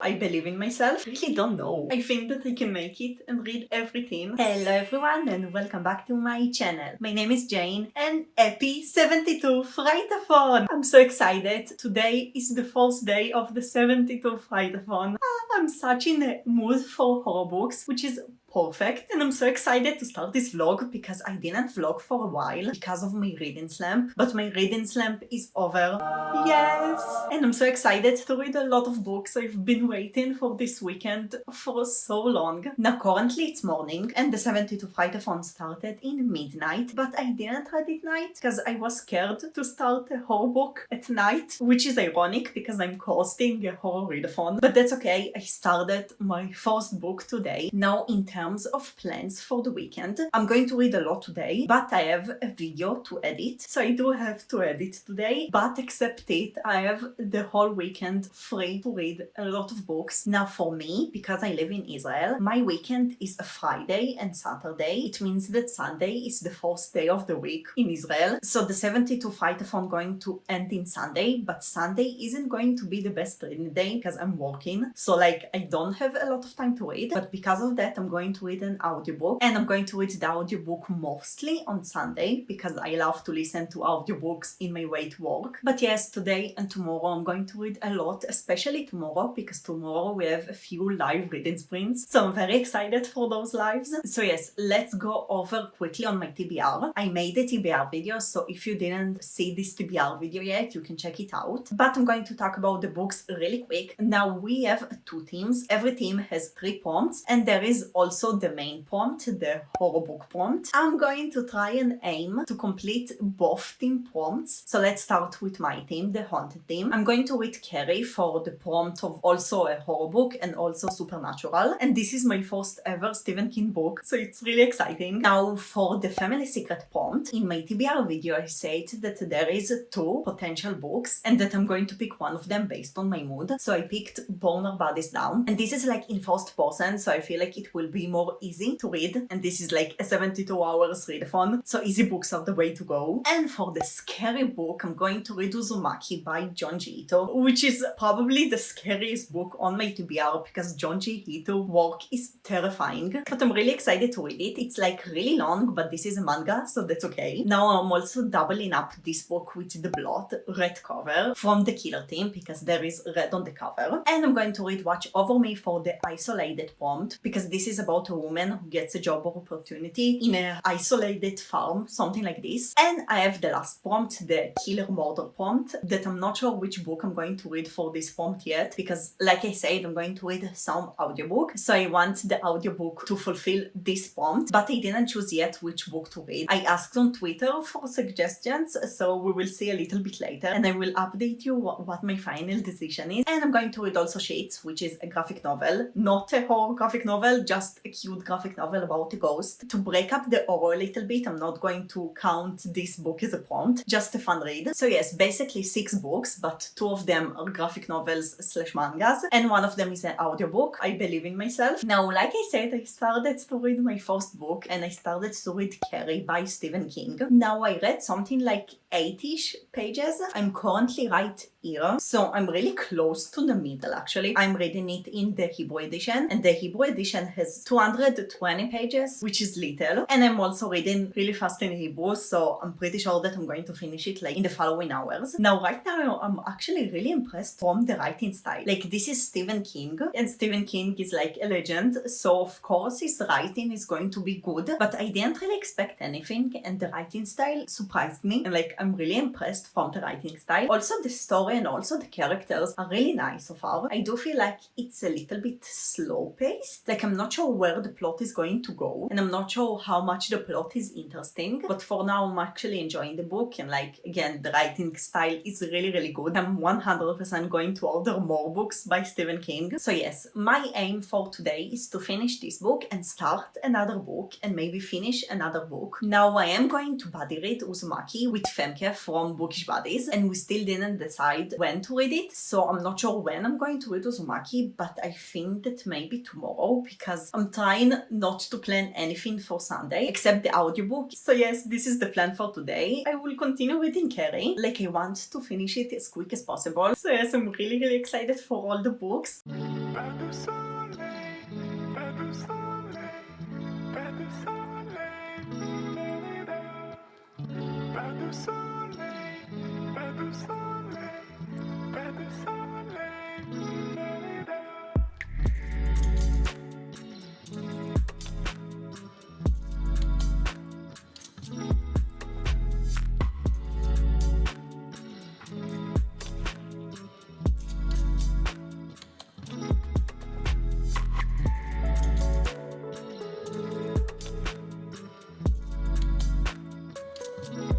I believe in myself. I really don't know. I think that I can make it and read everything. Hello everyone and welcome back to my channel. My name is Jane and happy 72FRIGHTATHON! I'm so excited. Today is the first day of the 72FRIGHTATHON. I'm such in a mood for horror books, which is perfect, and I'm so excited to start this vlog because I didn't vlog for a while because of my reading slump, but my reading slump is over. Yes! And I'm so excited to read a lot of books. I've been waiting for this weekend for so long. Now currently it's morning and the 72FRIGHTATHON started in midnight, but I didn't read it night because I was scared to start a horror book at night, which is ironic because I'm hosting a horror readathon, but that's okay. I started my first book today. Now in terms of plans for the weekend, I'm going to read a lot today, but I have a video to edit, so I do have to edit today, but except it, I have the whole weekend free to read a lot of books. Now for me, because I live in Israel, my weekend is a Friday and Saturday. It means that Sunday is the first day of the week in Israel, so the 72FRIGHTATHON going to end in Sunday, but Sunday isn't going to be the best reading day because I'm working, so like I don't have a lot of time to read, but because of that I'm going to read an audiobook, and I'm going to read the audiobook mostly on Sunday because I love to listen to audiobooks in my way to work. But yes, today and tomorrow I'm going to read a lot, especially tomorrow because tomorrow we have a few live reading sprints, so I'm very excited for those lives. So yes, let's go over quickly on my TBR. I made a TBR video, so if you didn't see this TBR video yet, you can check it out, but I'm going to talk about the books really quick. Now we have 2 teams. Every team has 3 prompts, and there is also the main prompt, the horror book prompt. I'm going to try and aim to complete both team prompts. So let's start with my team, the haunted team. I'm going to read Carrie for the prompt of also a horror book and also supernatural, and this is my first ever Stephen King book, so it's really exciting. Now for the family secret prompt, in my TBR video I said that there is 2 potential books and that I'm going to pick one of them based on my mood, so I picked Burn Our Bodies Down, and this is like in first person, so I feel like it will be more easy to read, and this is like a 72 hours readathon, so easy books are the way to go. And for the scary book, I'm going to read Uzumaki by Junji Ito, which is probably the scariest book on my TBR because Junji Ito work is terrifying, but I'm really excited to read it. It's like really long, but this is a manga, so that's okay. Now I'm also doubling up this book with the blood red cover from the killer team because there is red on the cover, and I'm going to read Watch Over Me for the isolated prompt because this is about a woman who gets a job opportunity in an isolated farm, something like this. And I have the last prompt, the killer murder prompt, that I'm not sure which book I'm going to read for this prompt yet because like I said, I'm going to read some audiobook, so I want the audiobook to fulfill this prompt, but I didn't choose yet which book to read. I asked on Twitter for suggestions, so we will see a little bit later and I will update you what my final decision is. And I'm going to read also Sheets, which is a graphic novel, not a horror graphic novel, just a cute graphic novel about a ghost. To break up the horror a little bit, I'm not going to count this book as a prompt, just a fun read. So yes, basically 6 books, but 2 of them are graphic novels / mangas, and one of them is an audiobook. I believe in myself. Now, like I said, I started to read my first book, and I started to read Carrie by Stephen King. Now I read something like 8-ish pages. I'm currently right here, so I'm really close to the middle actually. I'm reading it in the Hebrew edition, and the Hebrew edition has 220 pages, which is little, and I'm also reading really fast in Hebrew, so I'm pretty sure that I'm going to finish it like in the following hours. Now right now I'm actually really impressed from the writing style. Like this is Stephen King, and Stephen King is like a legend, so of course his writing is going to be good, but I didn't really expect anything, and the writing style surprised me, and like I'm really impressed from the writing style. Also the story and also the characters are really nice so far. I do feel like it's a little bit slow paced, like I'm not sure where the plot is going to go, and I'm not sure how much the plot is interesting, but for now I'm actually enjoying the book, and like again the writing style is really good. I'm 100% going to order more books by Stephen King. So yes, my aim for today is to finish this book and start another book and maybe finish another book. Now I am going to buddy read Uzumaki with Femke from Bookish Buddies, and we still didn't decide when to read it, so I'm not sure when I'm going to read Uzumaki, but I think that maybe tomorrow because I'm I'm trying not to plan anything for Sunday except the audiobook. So yes, this is the plan for today. I will continue reading Carrie. Like, I want to finish it as quick as possible. So yes, I'm really excited for all the books.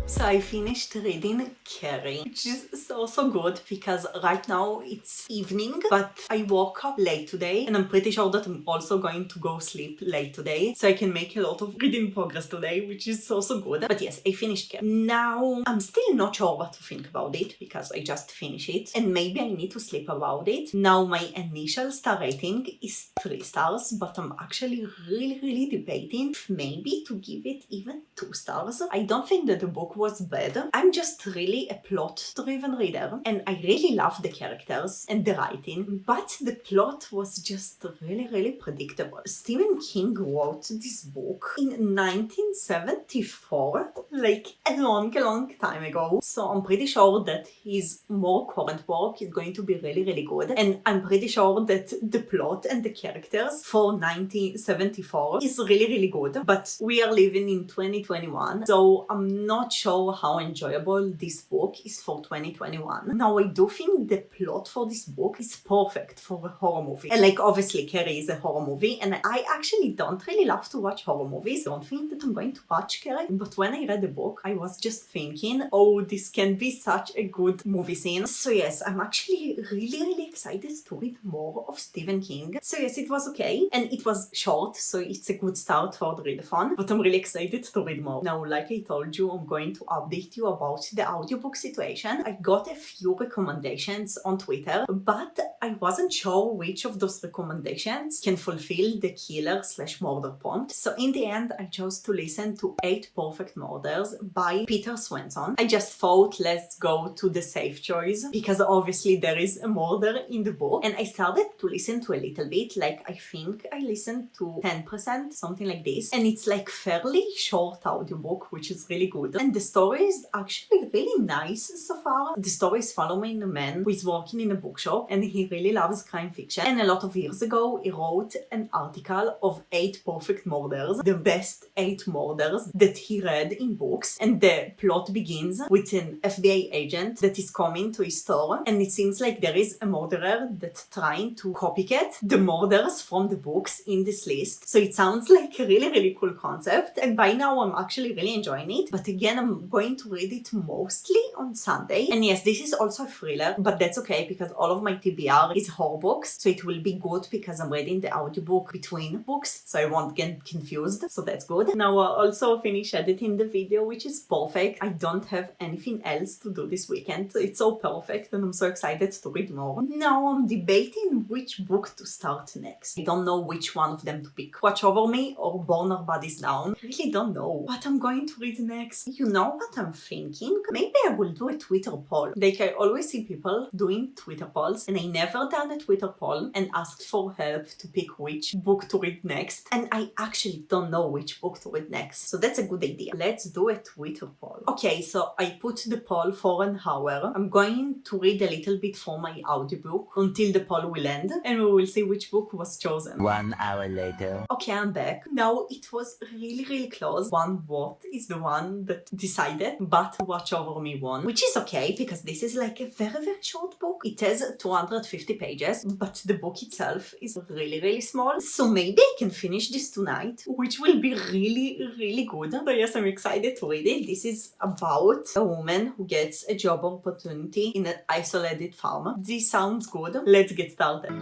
So I finished reading Carrie, which is so good because right now it's evening, but I woke up late today and I'm pretty sure that I'm also going to go sleep late today, so I can make a lot of reading progress today, which is so good. But yes, I finished Carrie. Now I'm still not sure what to think about it because I just finished it and maybe I need to sleep about it. Now my initial star rating is 3 stars, but I'm actually really debating if maybe to give it even 2 stars. I don't think that the book was bad. I'm just really a plot-driven reader and I really love the characters and the writing, but the plot was just really predictable. Stephen King wrote this book in 1974, like a long time ago, so I'm pretty sure that his more current work is going to be really good, and I'm pretty sure that the plot and the characters for 1974 is really good, but we are living in 2021, so I'm not sure how enjoyable this book is for 2021. Now, I do think the plot for this book is perfect for a horror movie. And like, obviously, Carrie is a horror movie, and I actually don't really love to watch horror movies. I don't think that I'm going to watch Carrie, but when I read the book, I was just thinking, oh, this can be such a good movie scene. So yes, I'm actually really excited to read more of Stephen King. So yes, it was okay, and it was short, so it's a good start for the readathon, but I'm really excited to read more. Now, like I told you, I'm going to update you about the audiobook situation. I got a few recommendations on Twitter, but I wasn't sure which of those recommendations can fulfill the killer/murder prompt. So in the end, I chose to listen to 8 Perfect Murders by Peter Swanson. I just thought, let's go to the safe choice, because obviously there is a murder in the book, and I started to listen to a little bit, like I think I listened to 10%, something like this, and it's like fairly short audiobook, which is really good. And the story is actually really nice so far. The story is following a man who is working in a bookshop and he really loves crime fiction. And a lot of years ago, he wrote an article of 8 perfect murders, the best 8 murders that he read in books. And the plot begins with an FBI agent that is coming to his store, and it seems like there is a murderer that's trying to copycat the murders from the books in this list. So it sounds like a really cool concept, and by now I'm actually really enjoying it. But again, I'm going to read it mostly on Sunday. And yes, this is also a thriller, but that's okay because all of my TBR is horror books, so it will be good because I'm reading the audiobook between books, so I won't get confused, so that's good. Now I also finished editing the video, which is perfect. I don't have anything else to do this weekend. It's so perfect and I'm so excited to read more. Now I'm debating which book to start next. I don't know which one of them to pick. Watch Over Me or Burn Our Bodies Down. I really don't know what I'm going to read next. You know what I'm thinking? Maybe I will do a Twitter poll. Like, I always see people doing Twitter polls, and I never done a Twitter poll and asked for help to pick which book to read next, and I actually don't know which book to read next, so that's a good idea. Let's do a Twitter poll. Okay, so I put the poll for an hour. I'm going to read a little bit from my audiobook until the poll will end, and we will see which book was chosen. 1 hour later. Okay, I'm back. Now, it was really close. One vote is the one that decided, but Watch Over Me won, which is okay because this is like a very short book. It has 250 pages, but the book itself is really small, so maybe I can finish this tonight, which will be really good. So yes, I'm excited to read it. This is about a woman who gets a job opportunity in an isolated farm. This sounds good. Let's get started.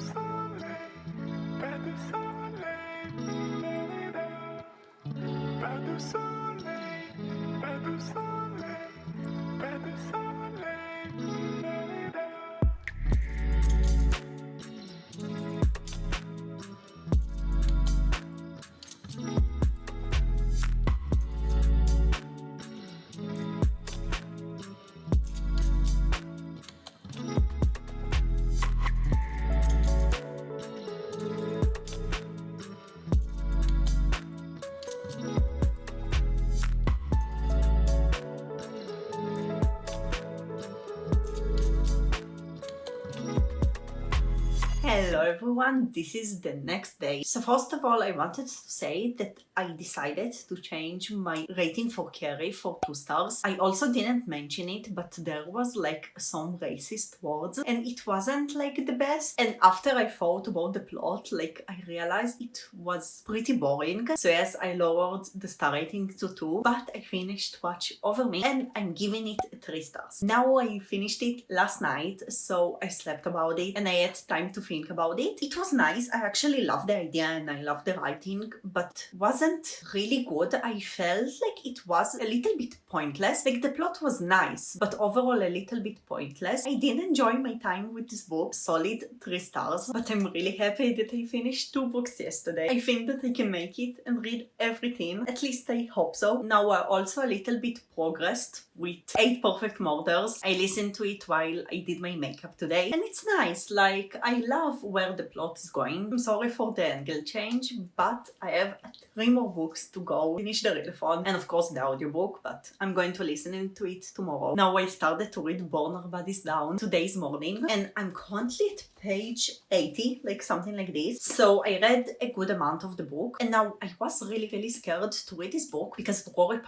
Hello everyone, this is the next day. So first of all, I wanted to say that I decided to change my rating for Carrie for 2 stars. I also didn't mention it, but there was like some racist words and it wasn't like the best. And after I thought about the plot, like I realized it was pretty boring. So yes, I lowered the star rating to 2, but I finished Watch Over Me and I'm giving it 3 stars. Now I finished it last night, so I slept about it and I had time to think about it. It was nice. I actually loved the idea and I loved the writing, but wasn't really good. I felt like it was a little bit pointless. Like the plot was nice, but overall a little bit pointless. I did enjoy my time with this book. Solid 3 stars, but I'm really happy that I finished 2 books yesterday. I think that I can make it and read everything. At least I hope so. Now I also a little bit progressed with 8 Perfect Murders. I listened to it while I did my makeup today and it's nice. Like I love where the plot is going. I'm sorry for the angle change, but I have 3 more books to go. Finish the readathon and of course the audiobook, but I'm going to listen to it tomorrow. Now I started to read Burn Our Bodies Down today's morning and I'm currently at page 80, like something like this. So I read a good amount of the book and now I was really scared to read this book because Rory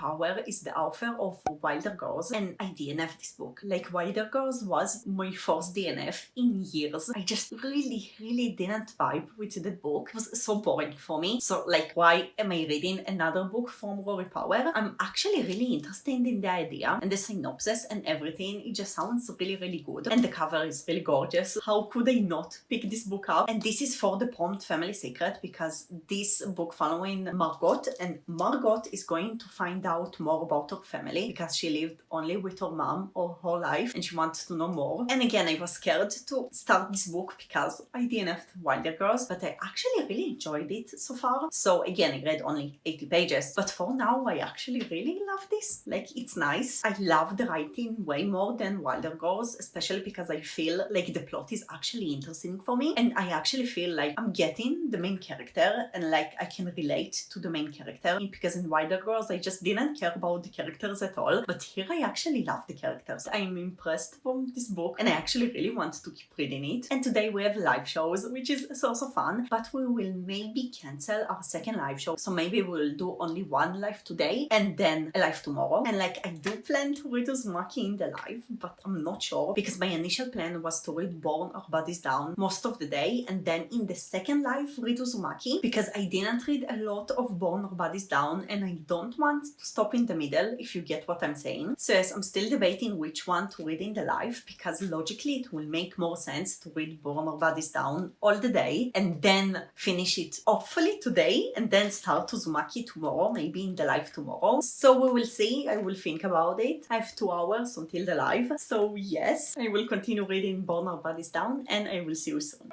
is the author of Wilder Girls and I DNF this book. Like Wilder Girls was my first DNF in years. I just really didn't vibe with the book. It was so boring for me. So like why am I reading another book from Rory Power? I'm actually really interested in the idea and the synopsis and everything. It just sounds really good and the cover is really gorgeous. How could I not pick this book up? And this is for the Prompt Family Secret because this book following Margot, and Margot is going to find out more about her family because she lived only with her mom all her life and she wants to know more. And again, I was scared to start this book because I DNF'd Wilder Girls, but I actually really enjoyed it so far. So again, I read only 80 pages, but for now I actually really love this. Like it's nice. I love the writing way more than Wilder Girls, especially because I feel like the plot is actually interesting for me and I actually feel like I'm getting the main character and like I can relate to the main character, because in Wilder Girls I just didn't care about the characters at all, but here I actually love the characters. I'm impressed from this book and I actually really want to keep reading it. And today we have live shows, which is so fun, but we will maybe cancel our second live show. So maybe we'll do only 1 live today and then a live tomorrow. And like I do plan to read Uzumaki in the live, but I'm not sure because my initial plan was to read Burn Our Bodies Down most of the day and then in the second live read Uzumaki because I didn't read a lot of Burn Our Bodies Down and I don't want to stop in the middle, if you get what I'm saying. So yes, I'm still debating which one to read in the live because logically it will make more sense to read Burn Our Bodies Down all the day and then finish it hopefully today and then start Uzumaki tomorrow, maybe in the live tomorrow. So we will see. I will think about it. I have 2 hours until the live. So yes, I will continue reading Burn Our Bodies Down and I will see you soon.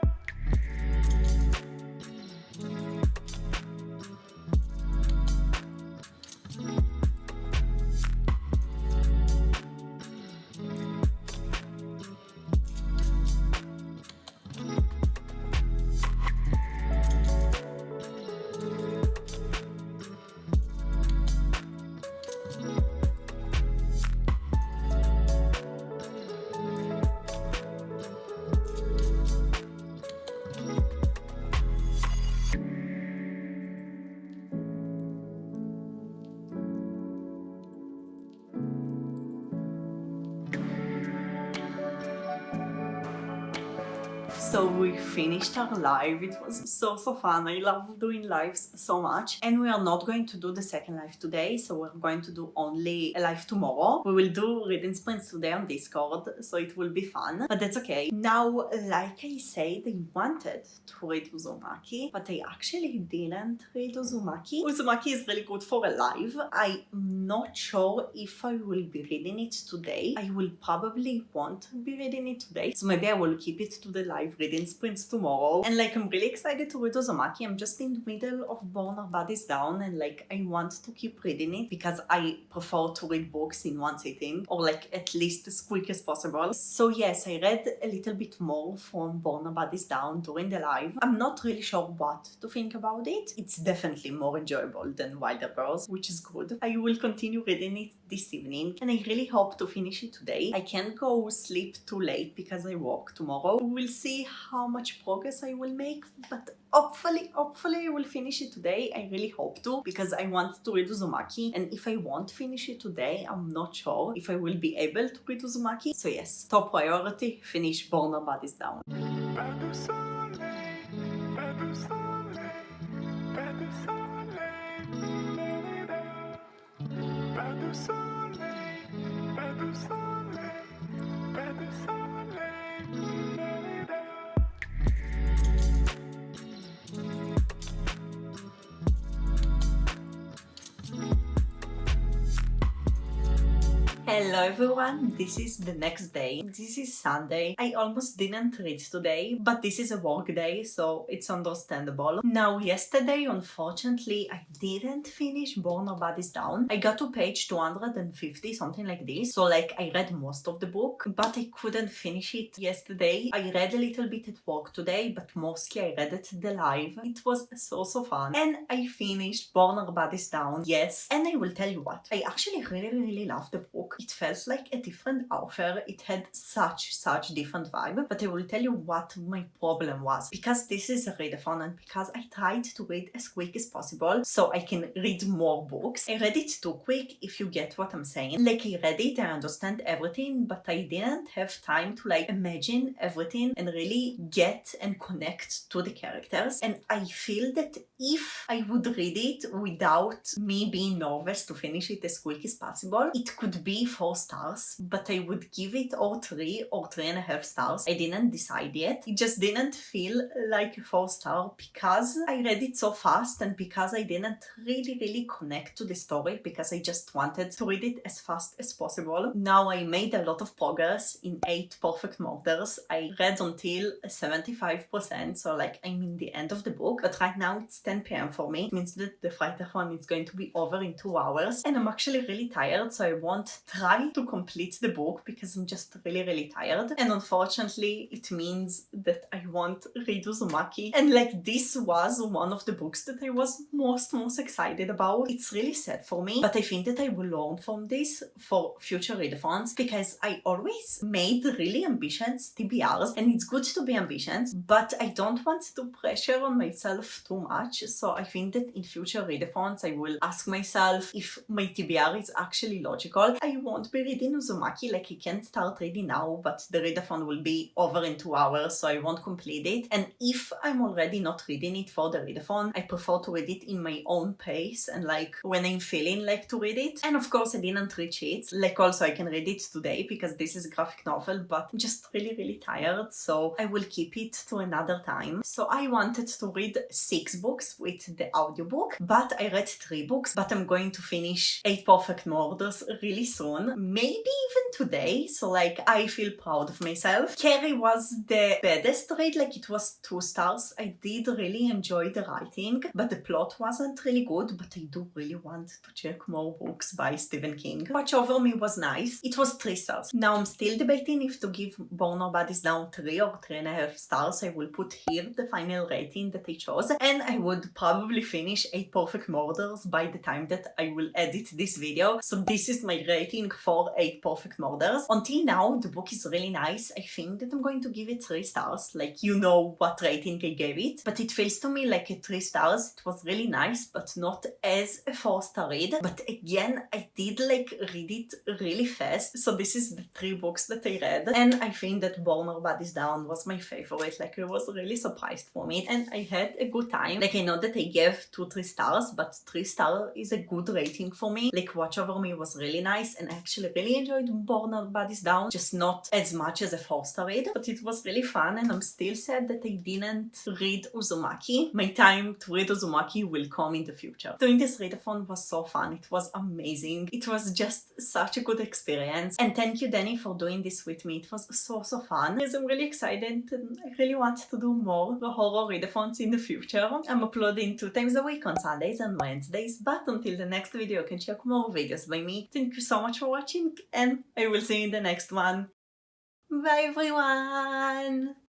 So we finished our live. It was so fun. I love doing lives so much. And we are not going to do the second live today, so we're going to do only a live tomorrow. We will do reading sprints today on Discord, so it will be fun, but that's okay. Now, like I said, I wanted to read Uzumaki, but I actually didn't read Uzumaki. Uzumaki is really good for a live. I'm not sure if I will be reading it today. I will probably won't be reading it today, so maybe I will keep it to the live reading sprints tomorrow. And like I'm really excited to read Uzumaki. I'm just in the middle of Burn Our Bodies Down and like I want to keep reading it because I prefer to read books in one sitting or like at least as quick as possible. So yes, I read a little bit more from Burn Our Bodies Down during the live. I'm not really sure what to think about it. It's definitely more enjoyable than Wilder Girls, which is good. I will continue reading it this evening and I really hope to finish it today. I can't go sleep too late because I work tomorrow. We'll see see how much progress I will make, but hopefully I will finish it today. I really hope to, because I want to read Uzumaki, and if I won't finish it today, I'm not sure if I will be able to read Uzumaki. So yes, top priority, finish Burn Our Bodies Down. Hello everyone, this is the next day. This is Sunday. I almost didn't read today, but this is a work day, so it's understandable. Now, yesterday, unfortunately, I didn't finish Burn Our Bodies Down. I got to page 250, something like this. So like, I read most of the book, but I couldn't finish it yesterday. I read a little bit at work today, but mostly I read it the live. It was so fun. And I finished Burn Our Bodies Down, yes. And I will tell you what, I actually really love the book. It felt like a different author. It had such different vibe. But I will tell you what my problem was. Because this is a readathon and because I tried to read as quick as possible so I can read more books, I read it too quick, if you get what I'm saying. Like, I read it, I understand everything, but I didn't have time to like imagine everything and really get and connect to the characters. And I feel that if I would read it without me being nervous to finish it as quick as possible, it could be 4 stars, but I would give it or 3.5 stars. I didn't decide yet. It just didn't feel like a 4 star because I read it so fast and because I didn't really connect to the story, because I just wanted to read it as fast as possible. Now I made a lot of progress in 8 Perfect Murders. I read until 75%, so like I'm in the end of the book, but right now it's 10 p.m. for me. It means that the Frightathon is going to be over in 2 hours and I'm actually really tired, so I won't try to complete the book because I'm just really tired. And unfortunately, it means that I won't read Uzumaki. And like, this was one of the books that I was most excited about. It's really sad for me, but I think that I will learn from this for future readathons, because I always made really ambitious TBRs, and it's good to be ambitious, but I don't want to pressure on myself too much. So I think that in future readathons, I will ask myself if my TBR is actually logical. I won't be reading Uzumaki, like I can't start reading now, but the readathon will be over in 2 hours, so I won't complete it. And if I'm already not reading it for the readathon, I prefer to read it in my own pace and like when I'm feeling like to read it. And of course, I didn't reach it. Like, also I can read it today because this is a graphic novel, but I'm just really tired, so I will keep it to another time. So I wanted to read 6 books with the audiobook, but I read 3 books, but I'm going to finish 8 Perfect Murders really soon, maybe even today, so like I feel proud of myself. Carrie was the baddest read, like it was 2 stars. I did really enjoy the writing, but the plot wasn't really good, but I do really want to check more books by Stephen King. Watch Over Me was nice. It was 3 stars. Now I'm still debating if to give Burn Our Bodies Down 3 or 3.5 stars. I will put here the final rating that I chose, and I would probably finish 8 Perfect Murders by the time that I will edit this video. So this is my rating for 8 Perfect Murders. Until now, the book is really nice. I think that I'm going to give it 3 stars. Like, you know what rating I gave it, but it feels to me like a 3 stars. It was really nice, but not as a 4-star read. But again, I did like read it really fast. So this is the 3 books that I read, and I think that Burn Our Bodies Down was my favorite. Like, I was really surprised for me and I had a good time. Like, I know that I gave 2-3 stars, but 3 stars is a good rating for me. Like, Watch Over Me was really nice and I actually really enjoyed Burn Our Bodies Down, just not as much as a 4-star read, but it was really fun. And I'm still sad that I didn't read Uzumaki. My time to read Uzumaki will come in the future. Doing this readathon was so fun. It was amazing. It was just such a good experience, and thank you, Danny, for doing this with me. It was so fun, because I'm really excited and I really want to do more horror readathons in the future. I'm uploading 2 times a week on Sundays and Wednesdays, but until the next video you can check more videos by me. Thank you so much for watching, and I will see you in the next one. Bye everyone!